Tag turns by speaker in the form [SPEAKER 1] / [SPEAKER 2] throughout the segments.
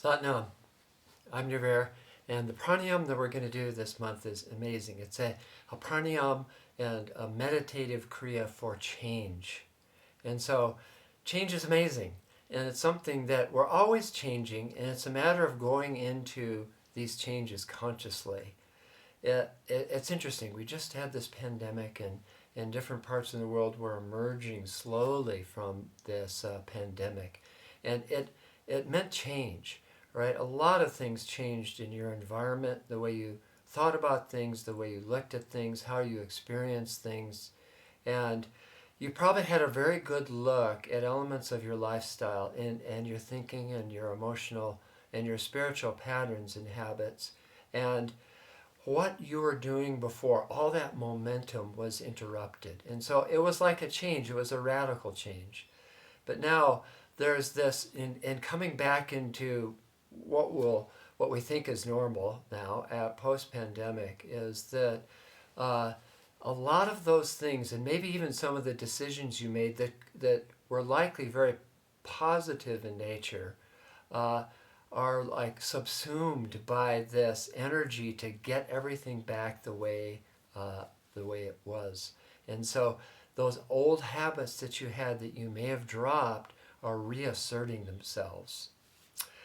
[SPEAKER 1] Satnam, I'm Nivir, and the pranayam that we're going to do this month is amazing. It's a pranayam and a meditative kriya for change. And so change is amazing, and it's something that we're always changing, and it's a matter of going into these changes consciously. It's interesting. We just had this pandemic, and in different parts of the world we're emerging slowly from this pandemic. And it meant change, right? A lot of things changed in your environment, the way you thought about things, the way you looked at things, how you experienced things. And you probably had a very good look at elements of your lifestyle and your thinking and your emotional and your spiritual patterns and habits. And what you were doing before, all that momentum was interrupted. And so it was like a change, it was a radical change. But now there's this, in coming back into what we think is normal now at post-pandemic, is that uh, a lot of those things, and maybe even some of the decisions you made that were likely very positive in nature, uh, are like subsumed by this energy to get everything back the way it was. And so those old habits that you had that you may have dropped are reasserting themselves.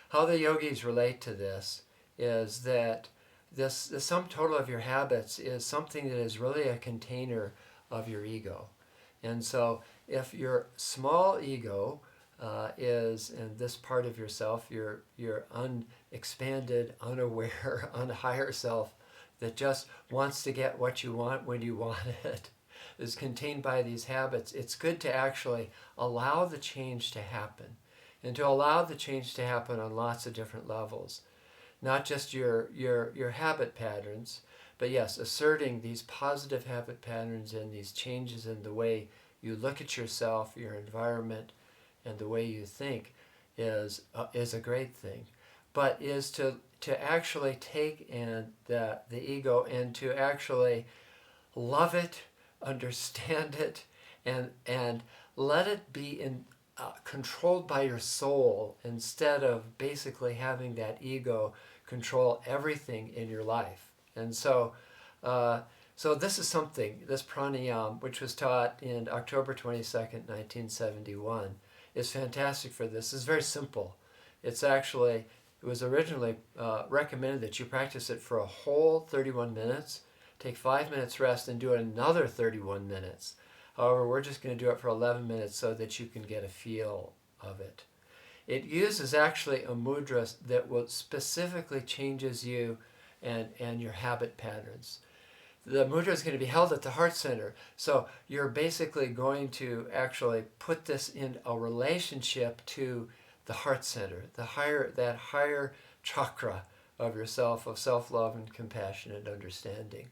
[SPEAKER 1] How the yogis relate to this is that the sum total of your habits is something that is really a container of your ego. And so if your small ego is in this part of yourself, your unexpanded, unaware, unhigher self that just wants to get what you want when you want it, is contained by these habits, it's good to actually allow the change to happen, and to allow the change to happen on lots of different levels. Not just your habit patterns, but yes, asserting these positive habit patterns and these changes in the way you look at yourself, your environment, and the way you think is a great thing. But is to actually take in the ego and to actually love it, understand it, and let it be controlled by your soul, instead of basically having that ego control everything in your life. And so so this is something, this pranayam, which was taught in October 22nd, 1971, is fantastic for this. It's very simple. It's actually, it was originally recommended that you practice it for a whole 31 minutes, take 5 minutes rest, and do it another 31 minutes. However, we're just going to do it for 11 minutes so that you can get a feel of it. It uses actually a mudra that will specifically changes you and your habit patterns. The mudra is going to be held at the heart center. So you're basically going to actually put this in a relationship to the heart center, that higher chakra of yourself, of self-love and compassion and understanding.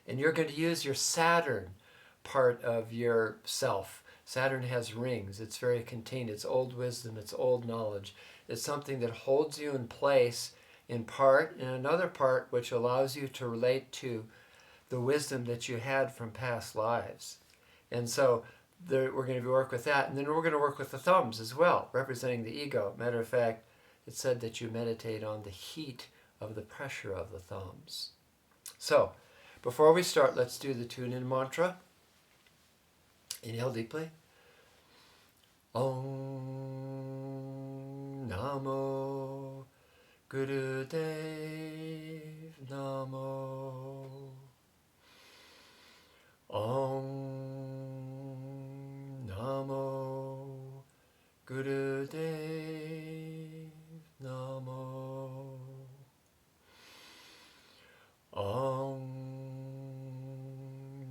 [SPEAKER 1] And you're going to use your Saturn part of your self. Saturn has rings. It's very contained. It's old wisdom. It's old knowledge. It's something that holds you in place in part, and another part which allows you to relate to the wisdom that you had from past lives. And so we're going to work with that. And then we're going to work with the thumbs as well, representing the ego. Matter of fact, it's said that you meditate on the heat of the pressure of the thumbs. So before we start, let's do the tune-in mantra. Inhale deeply. Om Namo Gurudev Namo. Om Namo Gurudev Namo. Om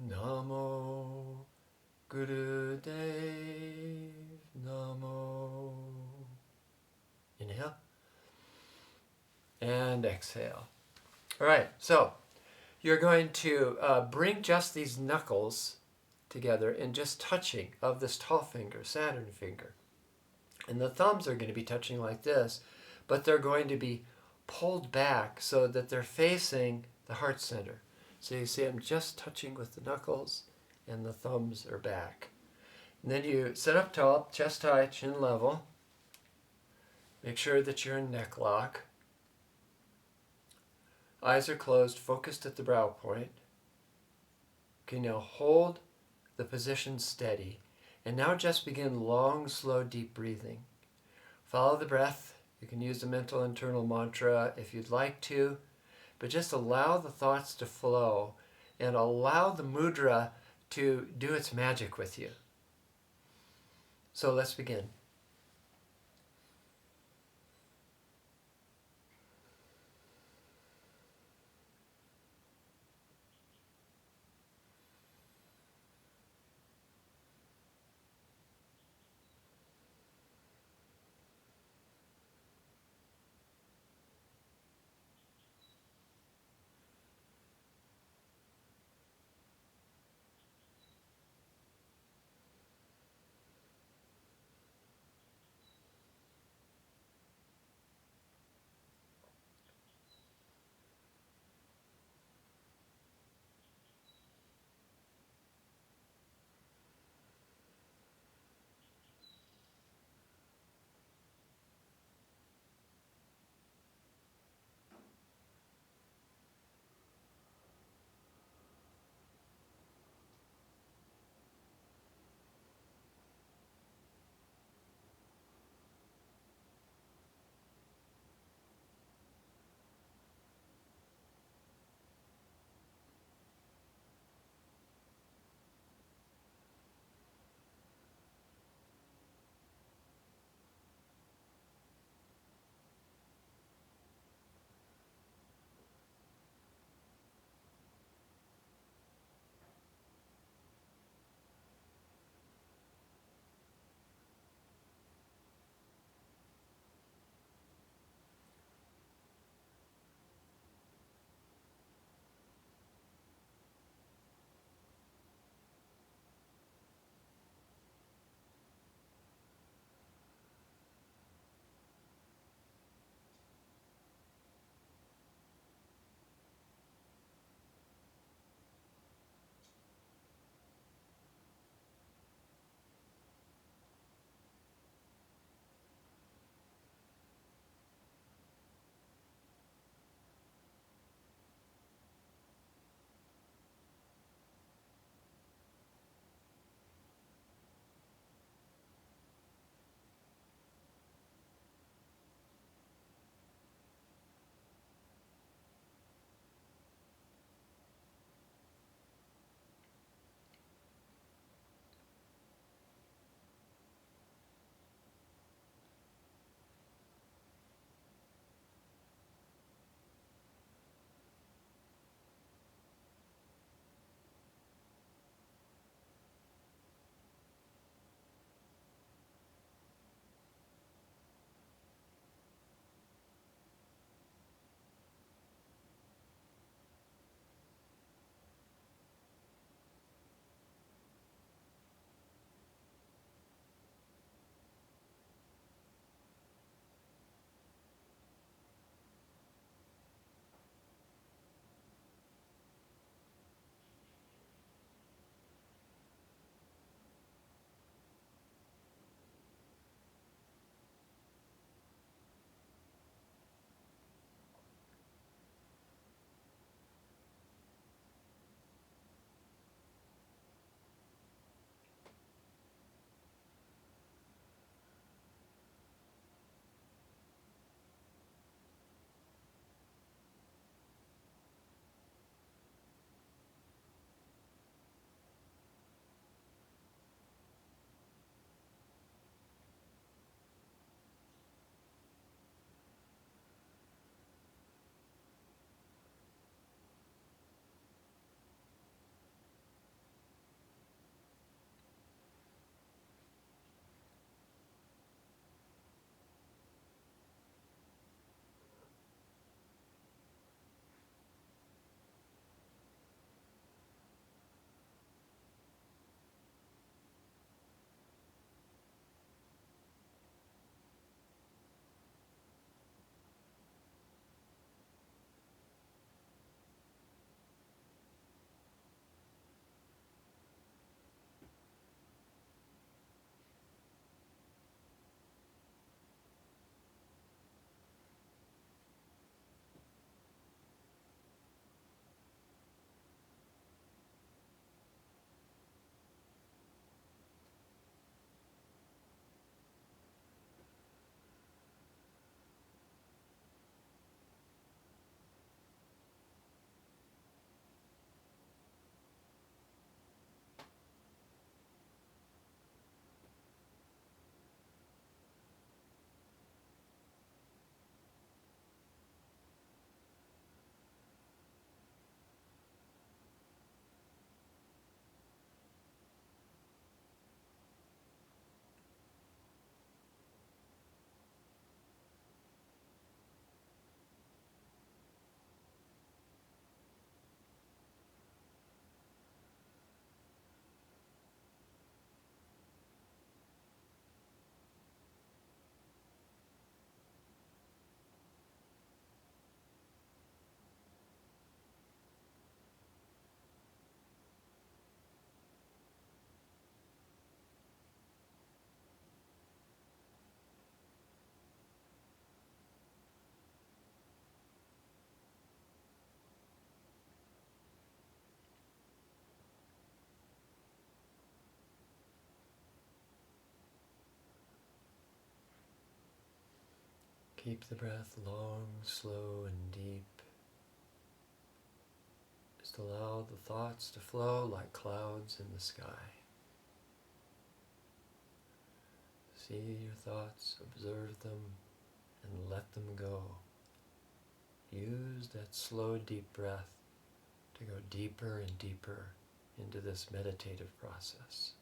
[SPEAKER 1] Namo Gurudev Namo. Inhale and exhale. All right, so you're going to bring just these knuckles together and just touching of this tall finger, Saturn finger. And the thumbs are going to be touching like this, but they're going to be pulled back so that they're facing the heart center. So you see I'm just touching with the knuckles, and the thumbs are back. And then you sit up tall, chest high, chin level, Make sure that you're in neck lock. Eyes are closed, focused at the brow point. Okay, now hold the position steady. And now just begin long, slow, deep breathing. Follow the breath. You can use the mental internal mantra if you'd like to, but just allow the thoughts to flow and allow the mudra to do its magic with you. So let's begin. Keep the breath long, slow, and deep. Just allow the thoughts to flow like clouds in the sky. See your thoughts, observe them, and let them go. Use that slow, deep breath to go deeper and deeper into this meditative process.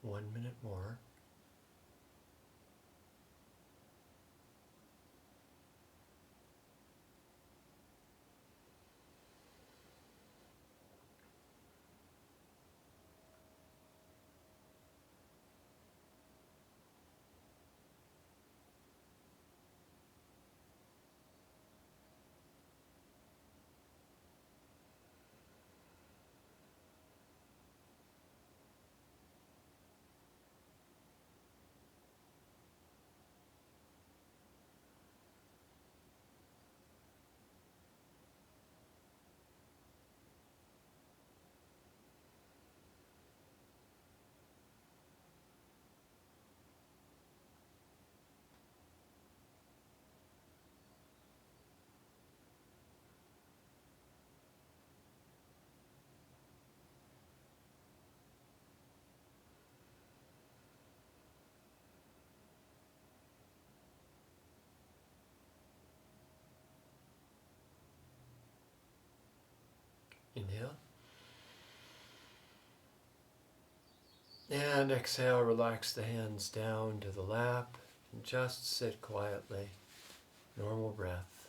[SPEAKER 1] One minute more. Inhale. And exhale, relax the hands down to the lap and just sit quietly. Normal breath.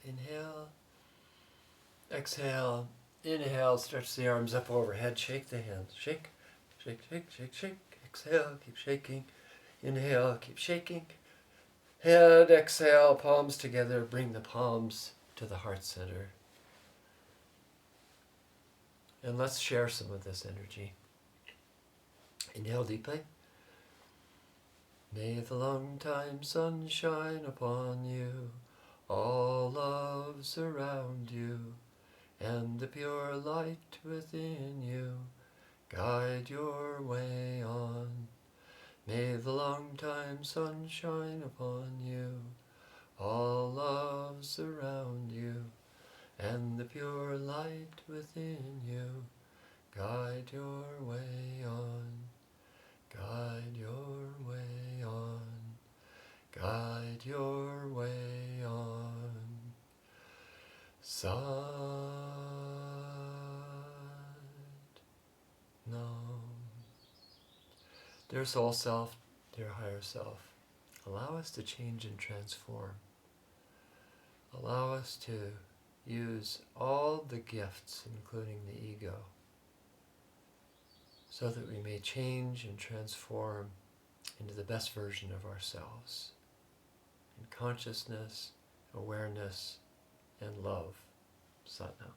[SPEAKER 1] Inhale. Exhale. Inhale. Stretch the arms up overhead. Shake the hands. Shake. Shake, shake, shake, shake. Exhale. Keep shaking. Inhale. Keep shaking. Head. Exhale. Palms together. Bring the palms to the heart center. And let's share some of this energy. Inhale deeply. May the long time sun shine upon you, all love surround you, and the pure light within you guide your way on. May the long time sun shine upon you, all love surround you, and the pure light within you guide your way on. Guide your way on, guide your way on. Sat Nam. Dear soul self, dear higher self, allow us to change and transform. Allow us to use all the gifts, including the ego, so that we may change and transform into the best version of ourselves in consciousness, awareness, and love. Sat Nam.